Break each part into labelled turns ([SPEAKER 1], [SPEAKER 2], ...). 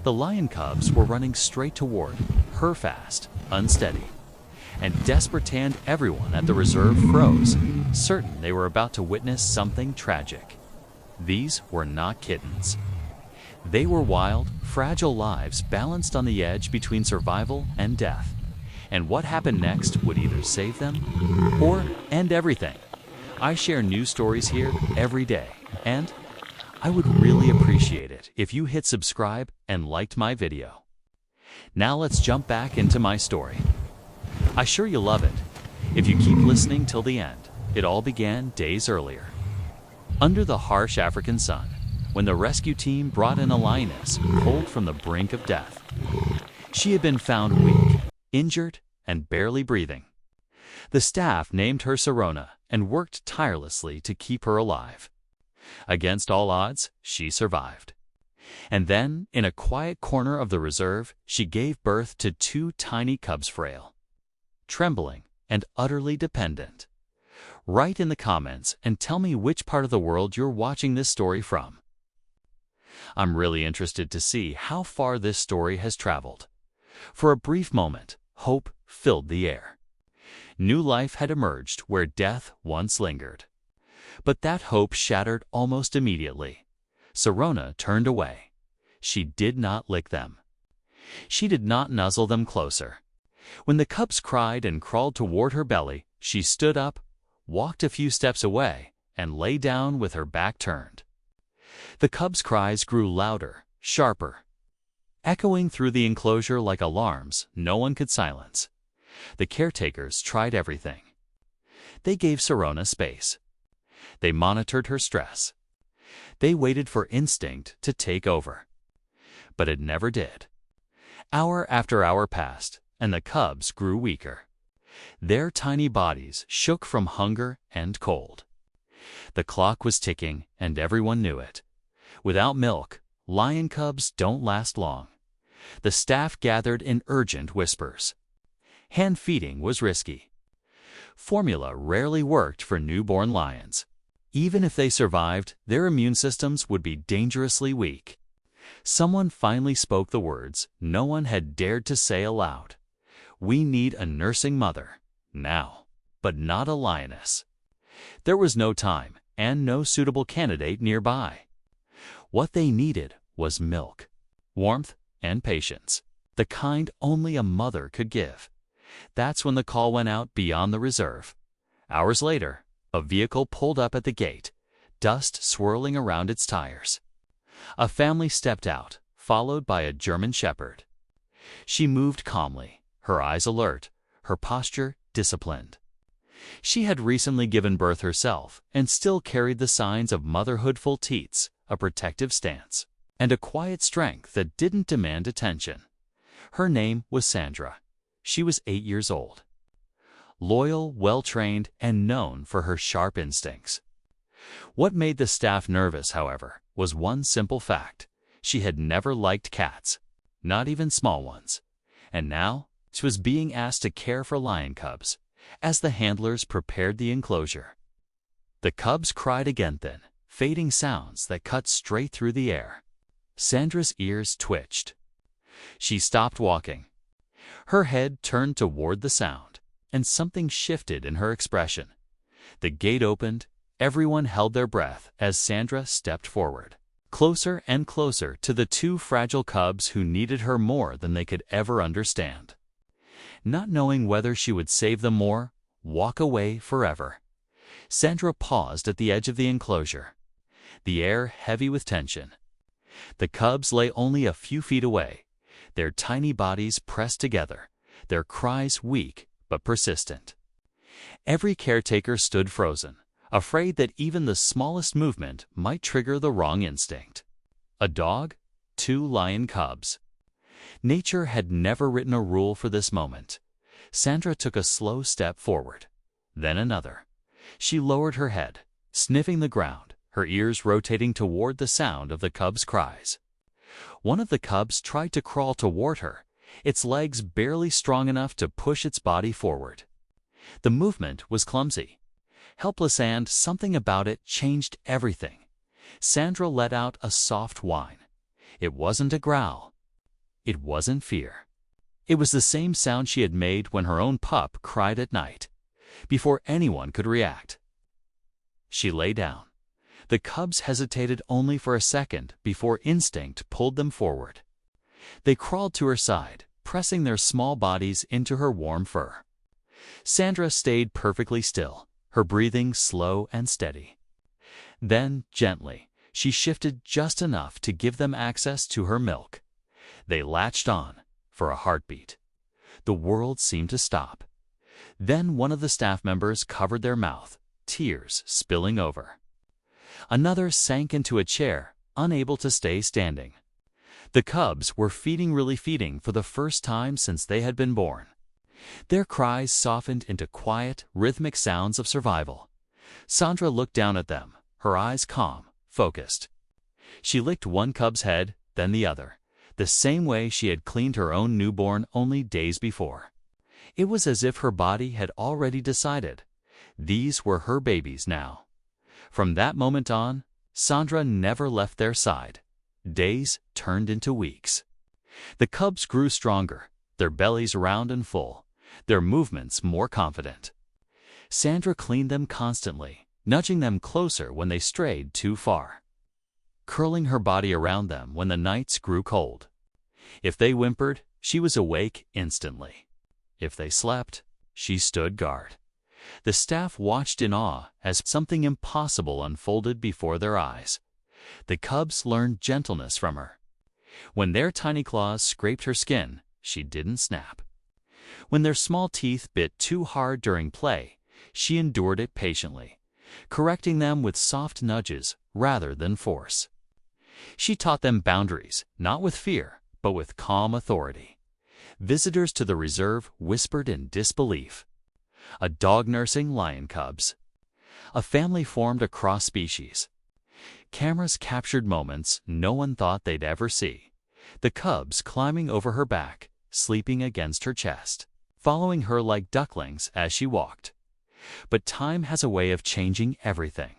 [SPEAKER 1] The lion cubs were running straight toward her fast, unsteady, and desperate and everyone at the reserve froze, certain they were about to witness something tragic. These were not kittens. They were wild, fragile lives balanced on the edge between survival and death. And what happened next would either save them or end everything. I share news stories here every day, and I would really appreciate it if you hit subscribe and liked my video. Now let's jump back into my story. I'm sure you'll love it if you keep listening till the end. It all began days earlier. Under the harsh African sun, when the rescue team brought in a lioness pulled from the brink of death. She had been found weak, injured, and barely breathing. The staff named her Sirona and worked tirelessly to keep her alive. Against all odds, she survived. And then, in a quiet corner of the reserve, she gave birth to two tiny cubs, frail, trembling, and utterly dependent. Write in the comments and tell me which part of the world you're watching this story from. I'm really interested to see how far this story has traveled. For a brief moment, hope filled the air. New life had emerged where death once lingered. But that hope shattered almost immediately. Sirona turned away. She did not lick them. She did not nuzzle them closer. When the cubs cried and crawled toward her belly, she stood up, walked a few steps away, and lay down with her back turned. The cubs' cries grew louder, sharper, echoing through the enclosure like alarms no one could silence. The caretakers tried everything. They gave Sirona space. They monitored her stress. They waited for instinct to take over. But it never did. Hour after hour passed, and the cubs grew weaker. Their tiny bodies shook from hunger and cold. The clock was ticking, and everyone knew it. Without milk, lion cubs don't last long. The staff gathered in urgent whispers. Hand feeding was risky. Formula rarely worked for newborn lions. Even if they survived, their immune systems would be dangerously weak. Someone finally spoke the words no one had dared to say aloud. We need a nursing mother, now, but not a lioness. There was no time and no suitable candidate nearby. What they needed was milk, warmth, and patience, the kind only a mother could give. That's when the call went out beyond the reserve. Hours later, a vehicle pulled up at the gate, dust swirling around its tires. A family stepped out, followed by a German shepherd. She moved calmly, her eyes alert, her posture disciplined. She had recently given birth herself and still carried the signs of motherhood: full teats, a protective stance, and a quiet strength that didn't demand attention. Her name was Sandra. She was 8 years old. Loyal, well-trained, and known for her sharp instincts. What made the staff nervous, however, was one simple fact. She had never liked cats, not even small ones. And now, she was being asked to care for lion cubs, as the handlers prepared the enclosure. The cubs cried again, then, fading sounds that cut straight through the air. Sandra's ears twitched. She stopped walking. Her head turned toward the sound, and something shifted in her expression. The gate opened. Everyone held their breath as Sandra stepped forward, closer and closer to the two fragile cubs who needed her more than they could ever understand. Not knowing whether she would save them or walk away forever, Sandra paused at the edge of the enclosure, the air heavy with tension. The cubs lay only a few feet away, their tiny bodies pressed together, their cries weak but persistent. Every caretaker stood frozen, afraid that even the smallest movement might trigger the wrong instinct. A dog, two lion cubs. Nature had never written a rule for this moment. Sandra took a slow step forward, then another. She lowered her head, sniffing the ground, her ears rotating toward the sound of the cubs' cries. One of the cubs tried to crawl toward her, its legs barely strong enough to push its body forward. The movement was clumsy, helpless, and something about it changed everything. Sandra let out a soft whine. It wasn't a growl, It wasn't fear. It was the same sound she had made when her own pup cried at night, before anyone could react. She lay down. The cubs hesitated only for a second before instinct pulled them forward. They crawled to her side, pressing their small bodies into her warm fur. Sandra stayed perfectly still, her breathing slow and steady. Then, gently, she shifted just enough to give them access to her milk. They latched on, for a heartbeat. The world seemed to stop. Then one of the staff members covered their mouth, tears spilling over. Another sank into a chair, unable to stay standing. The cubs were really feeding for the first time since they had been born. Their cries softened into quiet, rhythmic sounds of survival. Sandra looked down at them, her eyes calm, focused. She licked one cub's head, then the other, the same way she had cleaned her own newborn only days before. It was as if her body had already decided. These were her babies now. From that moment on, Sandra never left their side. Days turned into weeks. The cubs grew stronger, their bellies round and full, their movements more confident. Sandra cleaned them constantly, nudging them closer when they strayed too far, curling her body around them when the nights grew cold. If they whimpered, she was awake instantly. If they slept, she stood guard. The staff watched in awe as something impossible unfolded before their eyes. The cubs learned gentleness from her. When their tiny claws scraped her skin, she didn't snap. When their small teeth bit too hard during play, she endured it patiently, correcting them with soft nudges rather than force. She taught them boundaries, not with fear, but with calm authority. Visitors to the reserve whispered in disbelief. A dog nursing lion cubs. A family formed across species. Cameras captured moments no one thought they'd ever see. The cubs climbing over her back, sleeping against her chest, following her like ducklings as she walked. But time has a way of changing everything.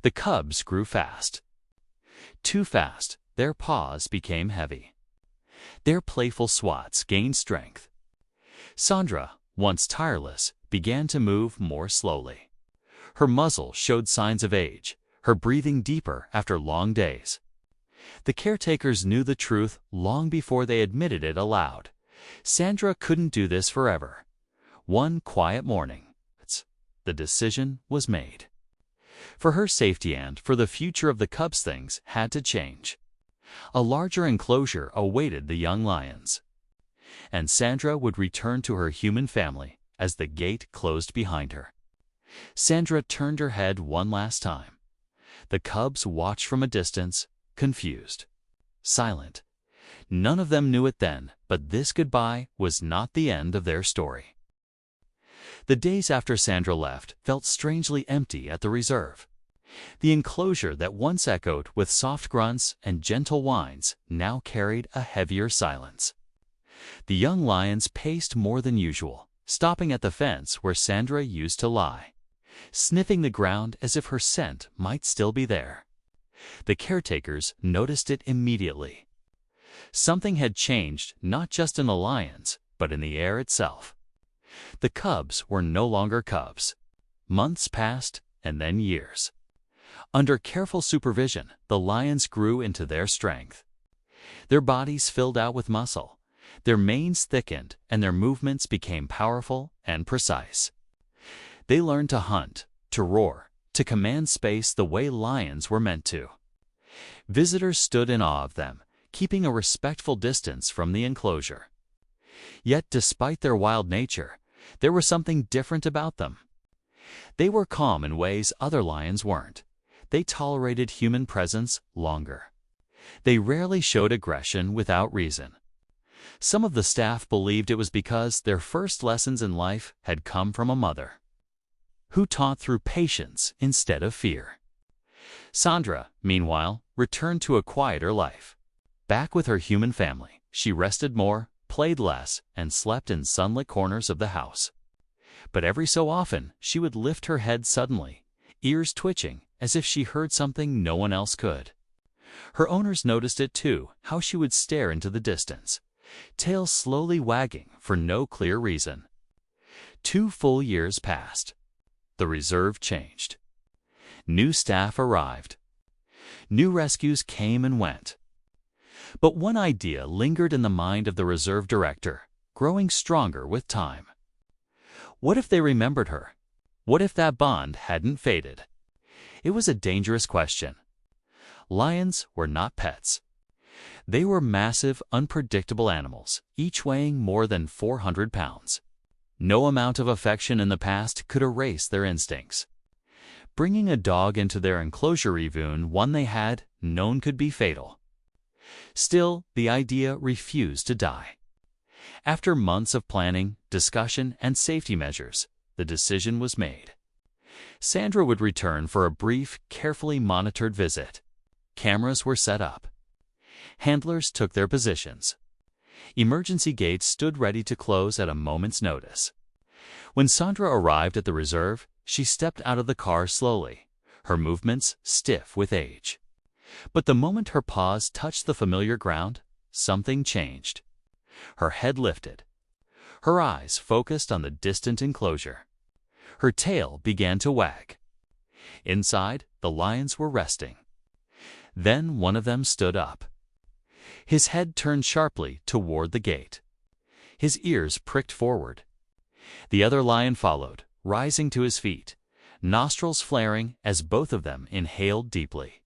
[SPEAKER 1] The cubs grew fast. Too fast, their paws became heavy. Their playful swats gained strength. Sandra, once tireless, began to move more slowly. Her muzzle showed signs of age, her breathing deeper after long days. The caretakers knew the truth long before they admitted it aloud. Sandra couldn't do this forever. One quiet morning, the decision was made. For her safety and for the future of the cubs, things had to change. A larger enclosure awaited the young lions, and Sandra would return to her human family as the gate closed behind her. Sandra turned her head one last time. The cubs watched from a distance, confused, silent. None of them knew it then, but this goodbye was not the end of their story. The days after Sandra left felt strangely empty at the reserve. The enclosure that once echoed with soft grunts and gentle whines now carried a heavier silence. The young lions paced more than usual, stopping at the fence where Sandra used to lie, sniffing the ground as if her scent might still be there. The caretakers noticed it immediately. Something had changed not just in the lions, but in the air itself. The cubs were no longer cubs. Months passed, and then years. Under careful supervision, the lions grew into their strength. Their bodies filled out with muscle, their manes thickened, and their movements became powerful and precise. They learned to hunt, to roar, to command space the way lions were meant to. Visitors stood in awe of them, keeping a respectful distance from the enclosure. Yet despite their wild nature, there was something different about them. They were calm in ways other lions weren't. They tolerated human presence longer. They rarely showed aggression without reason. Some of the staff believed it was because their first lessons in life had come from a mother who taught through patience instead of fear. Sandra, meanwhile, returned to a quieter life. Back with her human family, she rested more, played less, and slept in sunlit corners of the house. But every so often, she would lift her head suddenly, ears twitching, as if she heard something no one else could. Her owners noticed it too, how she would stare into the distance, tail slowly wagging for no clear reason. 2 full years passed. The reserve changed. New staff arrived. New rescues came and went. But one idea lingered in the mind of the reserve director, growing stronger with time. What if they remembered her? What if that bond hadn't faded? It was a dangerous question. Lions were not pets. They were massive, unpredictable animals, each weighing more than 400 pounds. No amount of affection in the past could erase their instincts. Bringing a dog into their enclosure, even one they had known could be fatal. Still, the idea refused to die. After months of planning, discussion, and safety measures, the decision was made. Sandra would return for a brief, carefully monitored visit. Cameras were set up. Handlers took their positions. Emergency gates stood ready to close at a moment's notice. When Sandra arrived at the reserve, she stepped out of the car slowly, her movements stiff with age. But the moment her paws touched the familiar ground, something changed. Her head lifted. Her eyes focused on the distant enclosure. Her tail began to wag. Inside, the lions were resting. Then one of them stood up. His head turned sharply toward the gate. His ears pricked forward. The other lion followed, rising to his feet, nostrils flaring as both of them inhaled deeply.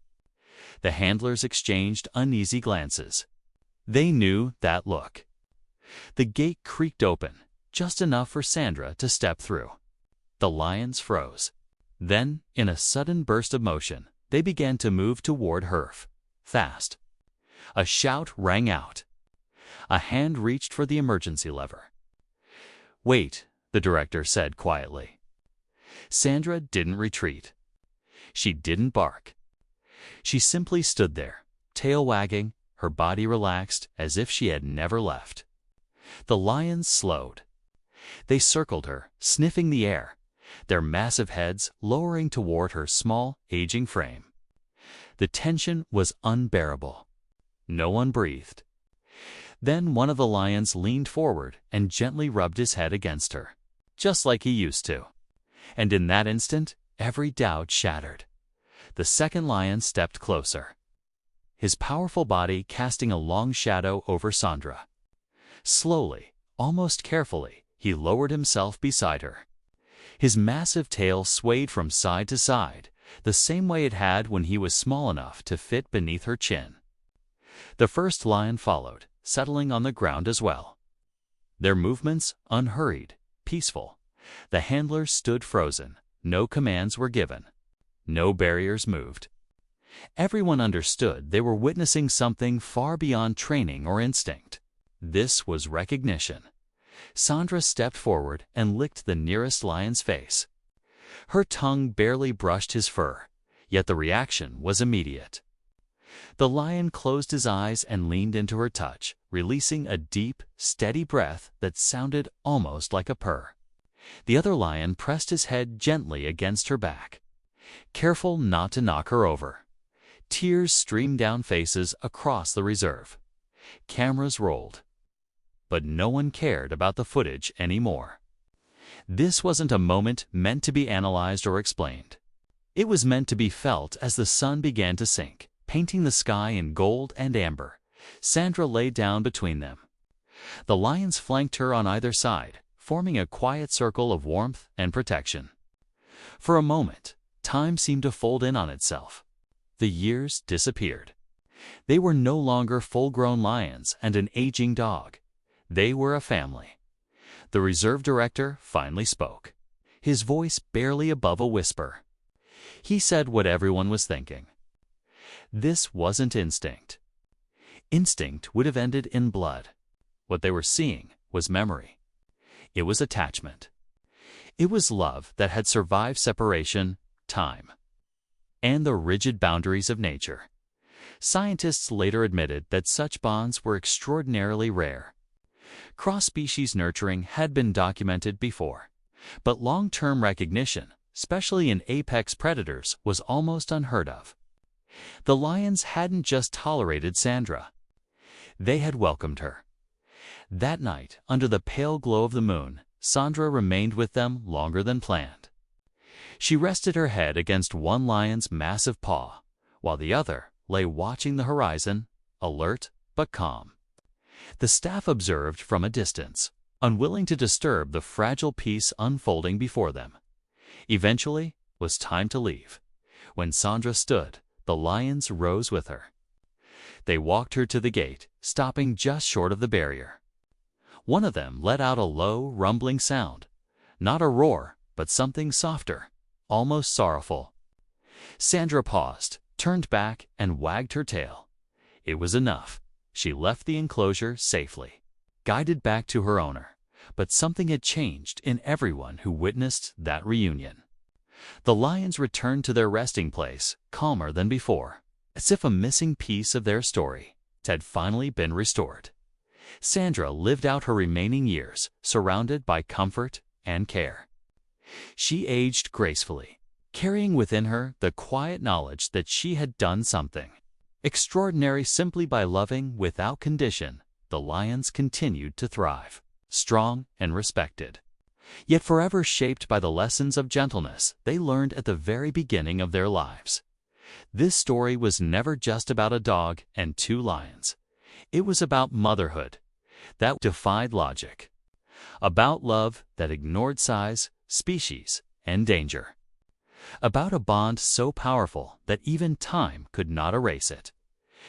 [SPEAKER 1] The handlers exchanged uneasy glances. They knew that look. The gate creaked open, just enough for Sandra to step through. The lions froze. Then, in a sudden burst of motion, they began to move toward Herf, fast. A shout rang out. A hand reached for the emergency lever. "Wait," the director said quietly. Sandra didn't retreat. She didn't bark. She simply stood there, tail wagging, her body relaxed as if she had never left. The lions slowed. They circled her, sniffing the air, their massive heads lowering toward her small, aging frame. The tension was unbearable. No one breathed. Then one of the lions leaned forward and gently rubbed his head against her, just like he used to. And in that instant, every doubt shattered. The second lion stepped closer, his powerful body casting a long shadow over Sandra. Slowly, almost carefully, he lowered himself beside her. His massive tail swayed from side to side, the same way it had when he was small enough to fit beneath her chin. The first lion followed, settling on the ground as well. Their movements unhurried, peaceful. The handlers stood frozen. No commands were given. No barriers moved. Everyone understood they were witnessing something far beyond training or instinct. This was recognition. Sandra stepped forward and licked the nearest lion's face. Her tongue barely brushed his fur, yet the reaction was immediate. The lion closed his eyes and leaned into her touch, releasing a deep, steady breath that sounded almost like a purr. The other lion pressed his head gently against her back, careful not to knock her over. Tears streamed down faces across the reserve. Cameras rolled. But no one cared about the footage anymore. This wasn't a moment meant to be analyzed or explained. It was meant to be felt as the sun began to sink, painting the sky in gold and amber. Sandra lay down between them. The lions flanked her on either side, forming a quiet circle of warmth and protection. For a moment, time seemed to fold in on itself. The years disappeared. They were no longer full-grown lions and an aging dog. They were a family. The reserve director finally spoke, his voice barely above a whisper. He said what everyone was thinking. This wasn't instinct. Instinct would have ended in blood. What they were seeing was memory. It was attachment. It was love that had survived separation, time, and the rigid boundaries of nature. Scientists later admitted that such bonds were extraordinarily rare. Cross-species nurturing had been documented before, but long-term recognition, especially in apex predators, was almost unheard of. The lions hadn't just tolerated Sandra. They had welcomed her. That night, under the pale glow of the moon, Sandra remained with them longer than planned. She rested her head against one lion's massive paw, while the other lay watching the horizon, alert but calm. The staff observed from a distance, unwilling to disturb the fragile peace unfolding before them. Eventually, it was time to leave. When Sandra stood, the lions rose with her. They walked her to the gate, stopping just short of the barrier. One of them let out a low, rumbling sound, not a roar, but something softer, almost sorrowful. Sandra paused, turned back, and wagged her tail. It was enough. She left the enclosure safely, guided back to her owner. But something had changed in everyone who witnessed that reunion. The lions returned to their resting place, calmer than before, as if a missing piece of their story had finally been restored. Sandra lived out her remaining years, surrounded by comfort and care. She aged gracefully, carrying within her the quiet knowledge that she had done something extraordinary simply by loving without condition. The lions continued to thrive, strong and respected, yet forever shaped by the lessons of gentleness they learned at the very beginning of their lives. This story was never just about a dog and two lions. It was about motherhood that defied logic, about love that ignored size, species, and danger, about a bond so powerful that even time could not erase it.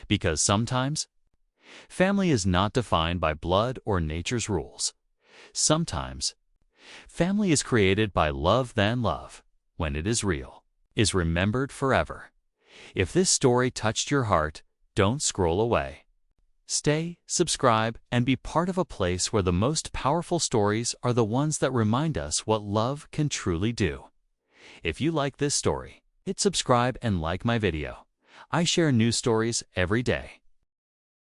[SPEAKER 1] Because sometimes, family is not defined by blood or nature's rules. Sometimes, family is created by love, then love, when it is real, is remembered forever. If this story touched your heart, don't scroll away. Stay, subscribe, and be part of a place where the most powerful stories are the ones that remind us what love can truly do. If you like this story, hit subscribe and like my video. I share new stories every day.